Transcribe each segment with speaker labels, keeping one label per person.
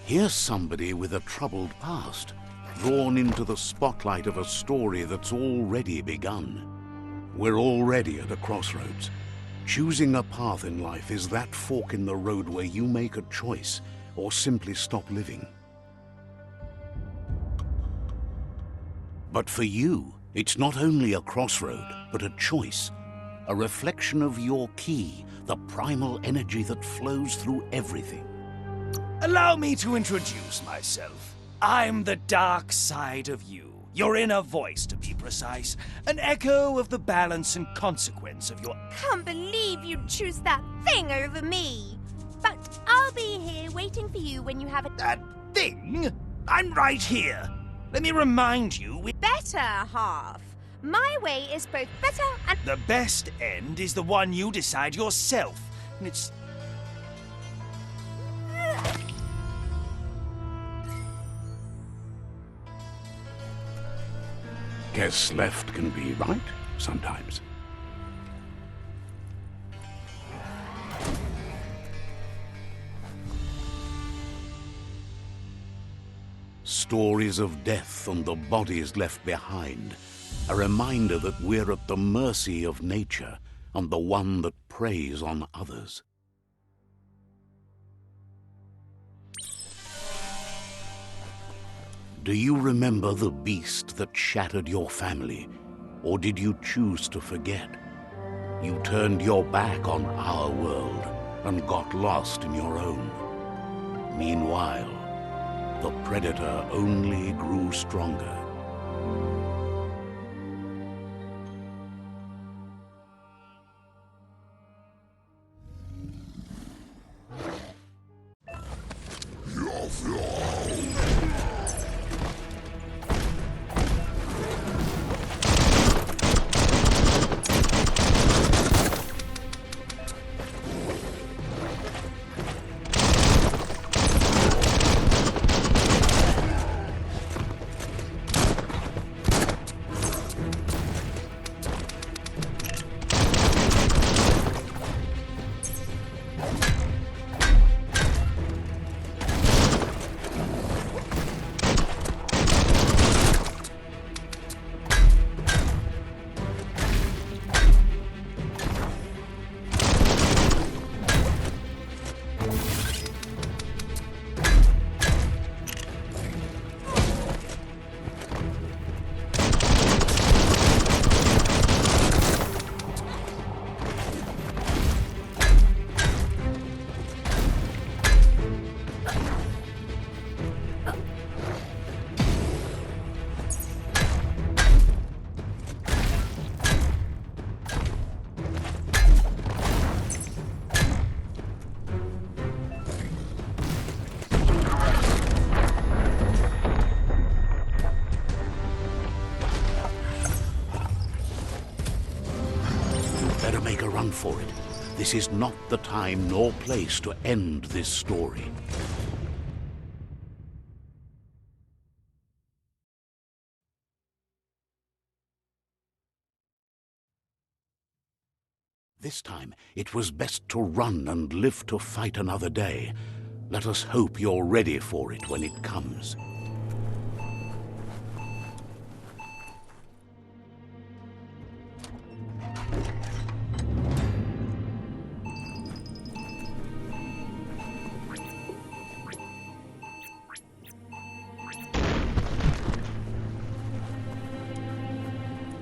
Speaker 1: Here's somebody with a troubled past, drawn into the spotlight of a story that's already begun. We're already at a crossroads. Choosing a path in life is that fork in the road where you make a choice or simply stop living. But for you, it's not only a crossroad, but a choice. A reflection of your key, the primal energy that flows through everything.
Speaker 2: Allow me to introduce myself. I'm the dark side of you. Your inner voice, to be precise. An echo of the balance and consequence of your...
Speaker 3: Can't believe you'd choose that thing over me. But I'll be here waiting for you when you have a...
Speaker 2: That thing? I'm right here. Let me remind you...
Speaker 3: better half. My way is both better and...
Speaker 2: The best end is the one you decide yourself. And it's...
Speaker 1: Guess left can be right sometimes. Stories of death and the bodies left behind. A reminder that we're at the mercy of nature and the one that preys on others. Do you remember the beast that shattered your family? Or did you choose to forget? You turned your back on our world and got lost in your own. Meanwhile, the predator only grew stronger. Make a run for it. This is not the time nor place to end this story. This time, it was best to run and live to fight another day. Let us hope you're ready for it when it comes.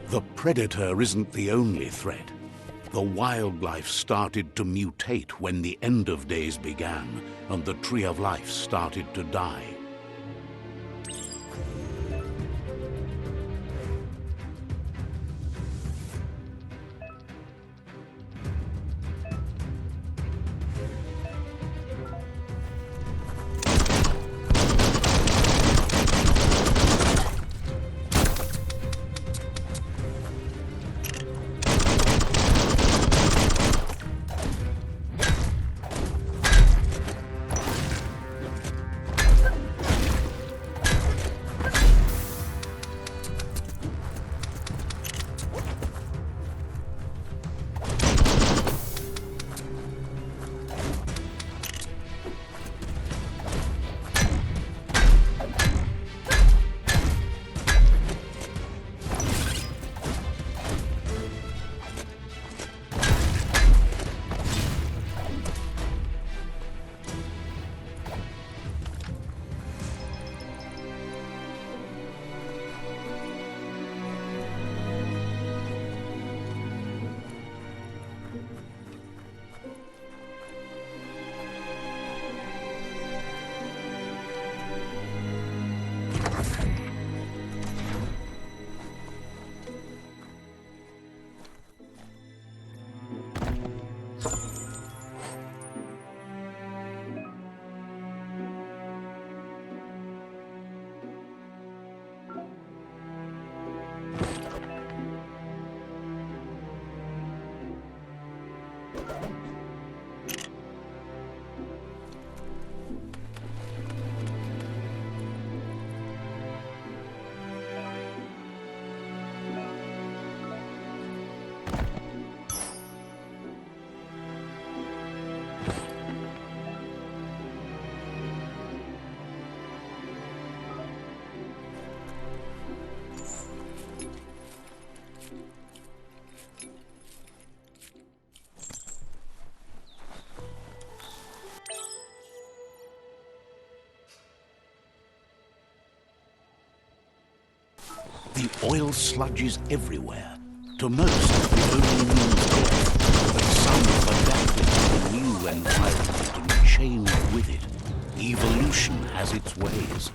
Speaker 1: The predator isn't the only threat. The wildlife started to mutate when the end of days began, and the tree of life started to die. The oil sludges everywhere. To most, it only means death, but some have adapted to the new environment and changed with it. Evolution has its ways.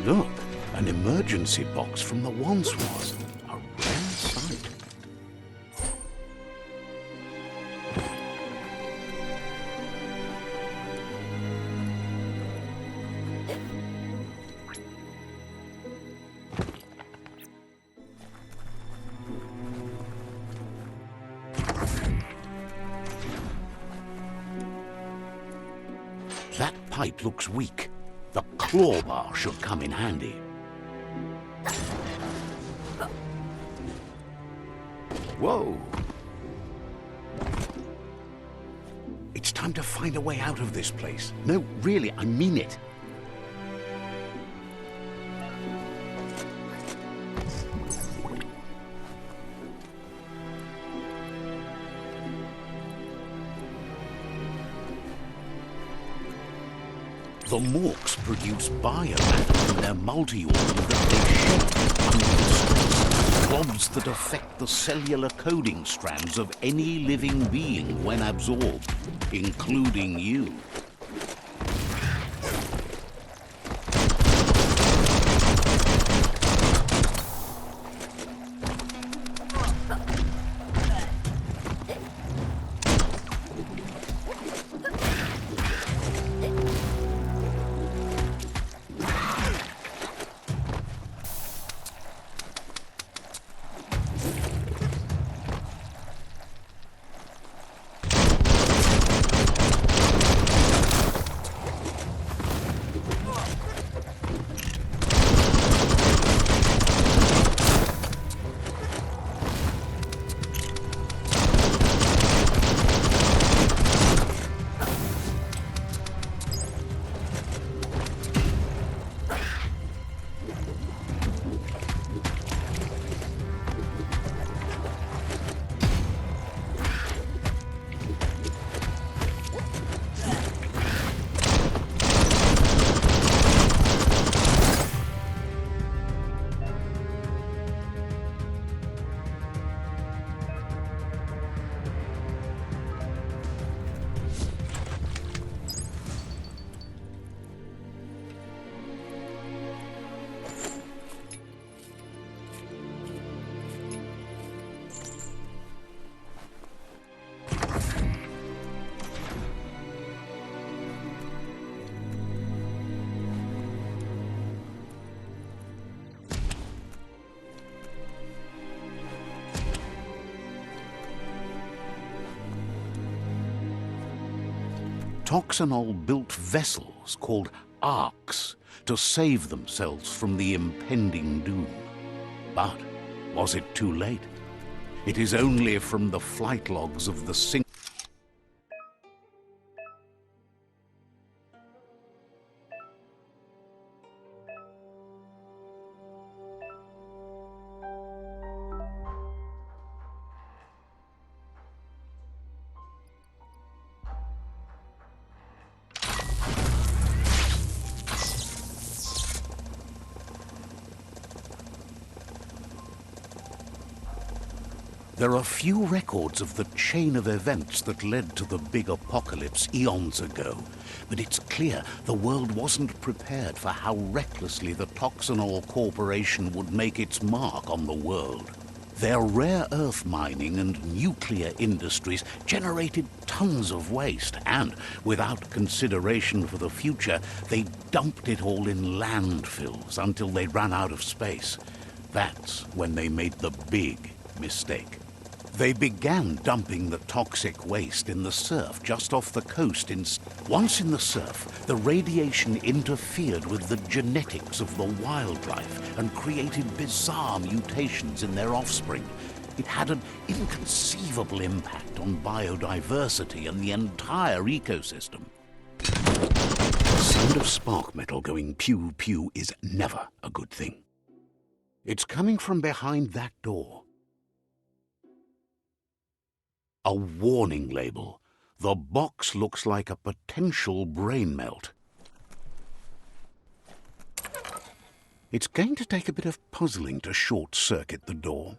Speaker 1: Look, an emergency box from the once was. A rare sight. pipe looks weak. The claw bar should come in handy. Whoa! It's time to find a way out of this place. No, really, I mean it. The Morks produce biomatter in their multi-organ that they shed under the stress. Blobs that affect the cellular coding strands of any living being when absorbed, including you. Toxinol built vessels called arks to save themselves from the impending doom. But was it too late? It is only from the flight logs of the There are few records of the chain of events that led to the big apocalypse eons ago, but it's clear the world wasn't prepared for how recklessly the Toxinol Corporation would make its mark on the world. Their rare earth mining and nuclear industries generated tons of waste, and, without consideration for the future, they dumped it all in landfills until they ran out of space. That's when they made the big mistake. They began dumping the toxic waste in the surf just off the coast. Once in the surf, the radiation interfered with the genetics of the wildlife and created bizarre mutations in their offspring. It had an inconceivable impact on biodiversity and the entire ecosystem. The sound of spark metal going pew-pew is never a good thing. It's coming from behind that door. A warning label. The box looks like a potential brain melt. It's going to take a bit of puzzling to short-circuit the door.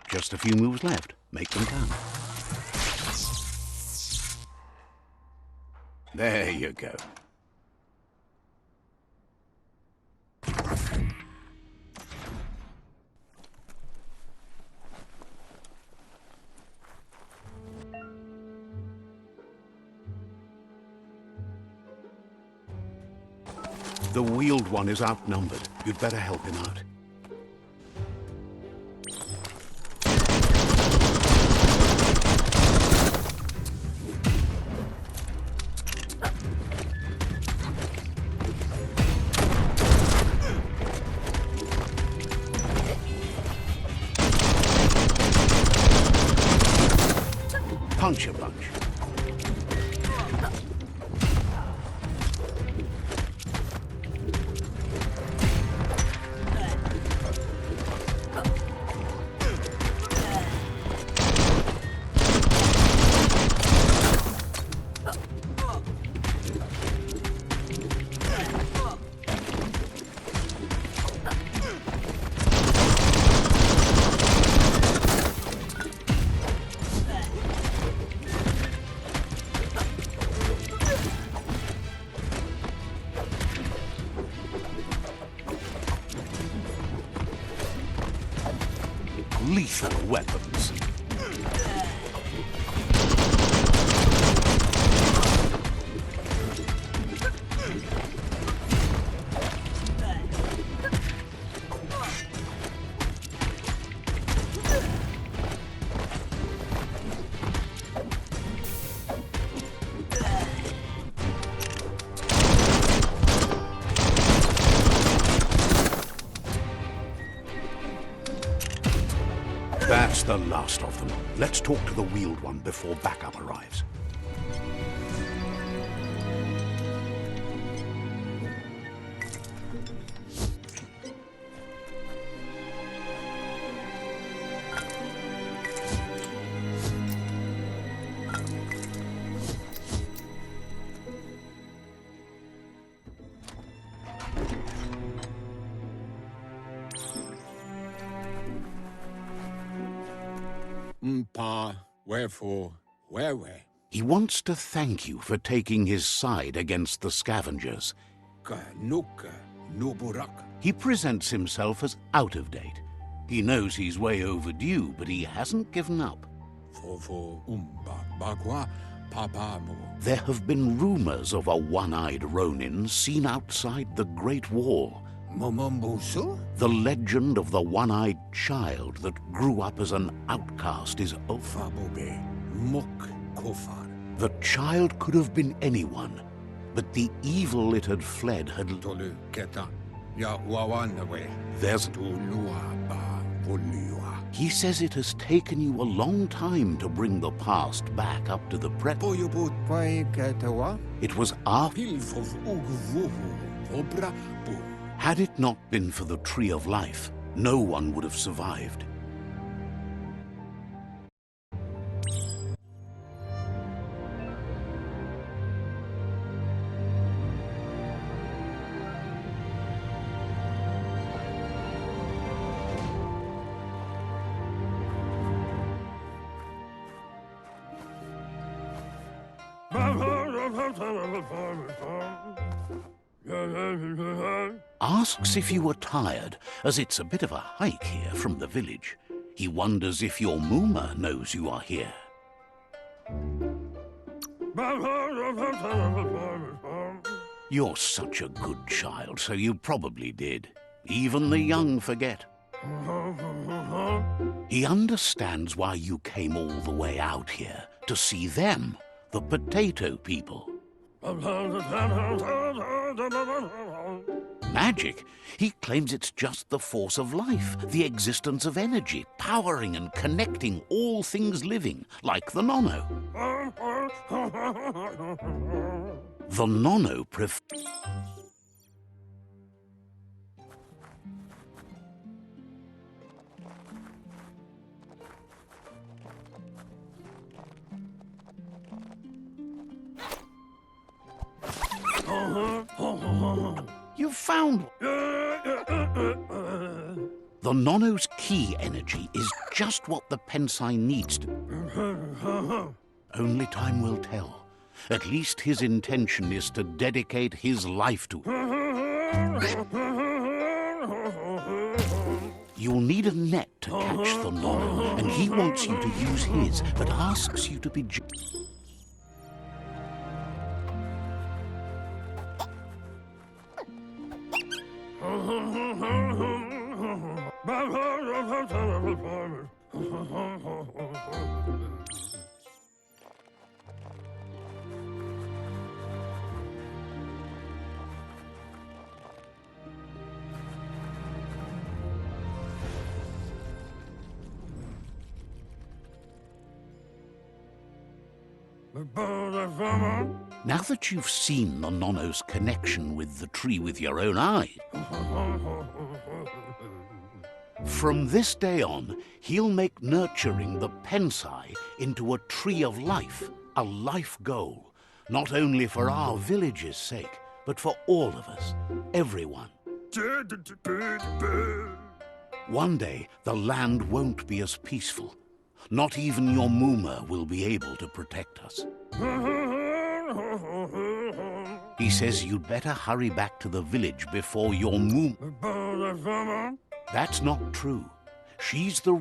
Speaker 1: Just a few moves left. Make them count. There you go. The Wheeled One is outnumbered. You'd better help him out. Punch a punch. Lethal weapons. That's the last of them. Let's talk to the Wheeled One before backup arrives.
Speaker 4: Pa, wherefore, where?
Speaker 1: He wants to thank you for taking his side against the scavengers.
Speaker 4: Ka nuka, nuburak.
Speaker 1: He presents himself as out of date. He knows he's way overdue, but he hasn't given up.
Speaker 4: Fofo bagwa, papa mo.
Speaker 1: There have been rumors of a one-eyed Ronin seen outside the Great Wall.
Speaker 4: Momombusu?
Speaker 1: The legend of the one-eyed child that grew up as an outcast is over.
Speaker 4: Fabobe, muk kofar.
Speaker 1: The child could have been anyone, but the evil it had fled had...
Speaker 4: Tolu keta, ya wawanawe.
Speaker 1: There's...
Speaker 4: Tulua ba vuliwa.
Speaker 1: He says it has taken you a long time to bring the past back up to the present.
Speaker 4: Poyubut pai ketawa.
Speaker 1: It was after...
Speaker 4: Pilfov ugvuhu, obra bu.
Speaker 1: Had it not been for the Tree of Life, no one would have survived. Asks if you are tired, as it's a bit of a hike here from the village. He wonders if your Mooma knows you are here. You're such a good child, so you probably did. Even the young forget. He understands why you came all the way out here, to see them, the potato people. Magic? He claims it's just the force of life, the existence of energy, powering and connecting all things living, like the Nono. The Nono You found... The Nono's key energy is just what the Pensai needs to... Only time will tell. At least his intention is to dedicate his life to... You'll need a net to catch the Nono, and he wants you to use his, but asks you to be... Now that you've seen the Nonno's connection with the tree with your own eyes, from this day on, he'll make nurturing the Pensai into a tree of life, a life goal, not only for our village's sake, but for all of us, everyone. One day, the land won't be as peaceful. Not even your Muma will be able to protect us. He says you'd better hurry back to the village before your Muma... That's not true. She's the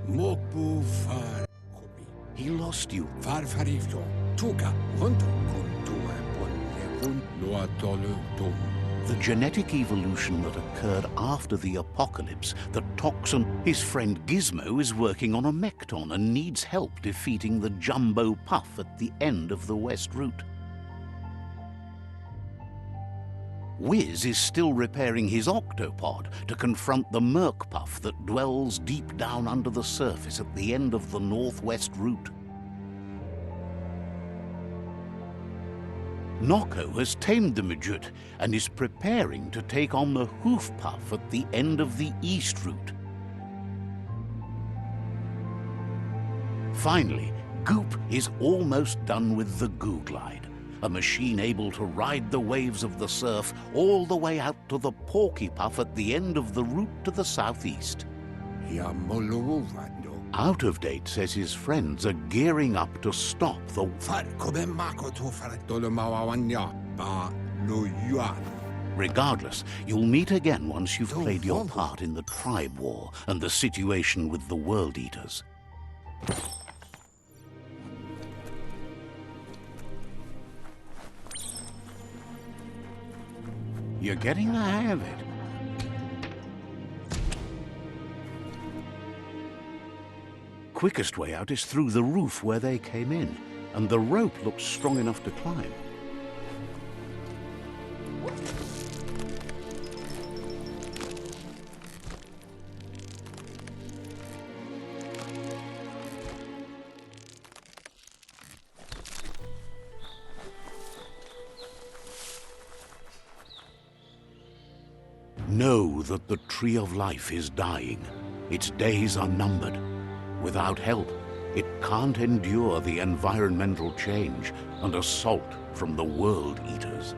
Speaker 4: Mopu far kobi.
Speaker 1: He lost you.
Speaker 4: Far fariflo. Tuka honto kontue bonle kun loa tolu tum.
Speaker 1: The genetic evolution that occurred after the apocalypse, the toxin... His friend Gizmo is working on a Mekton and needs help defeating the Jumbo Puff at the end of the West Route. Wiz is still repairing his octopod to confront the Merc Puff that dwells deep down under the surface at the end of the Northwest Route. Nocco has tamed the Midget and is preparing to take on the Hoof Puff at the end of the East Route. Finally, Goop is almost done with the Goo Glide, a machine able to ride the waves of the surf all the way out to the Porky Puff at the end of the route to the southeast.
Speaker 4: Ya moluvando.
Speaker 1: Out of Date says his friends are gearing up to stop the...
Speaker 4: Far kobe mako to far tolu mawawanya. Ba no yuan.
Speaker 1: Regardless, you'll meet again once you've played your part in the tribe war and the situation with the World Eaters. You're getting the hang of it. Quickest way out is through the roof where they came in, and the rope looks strong enough to climb. Know that the Tree of Life is dying. Its days are numbered. Without help, it can't endure the environmental change and assault from the World Eaters.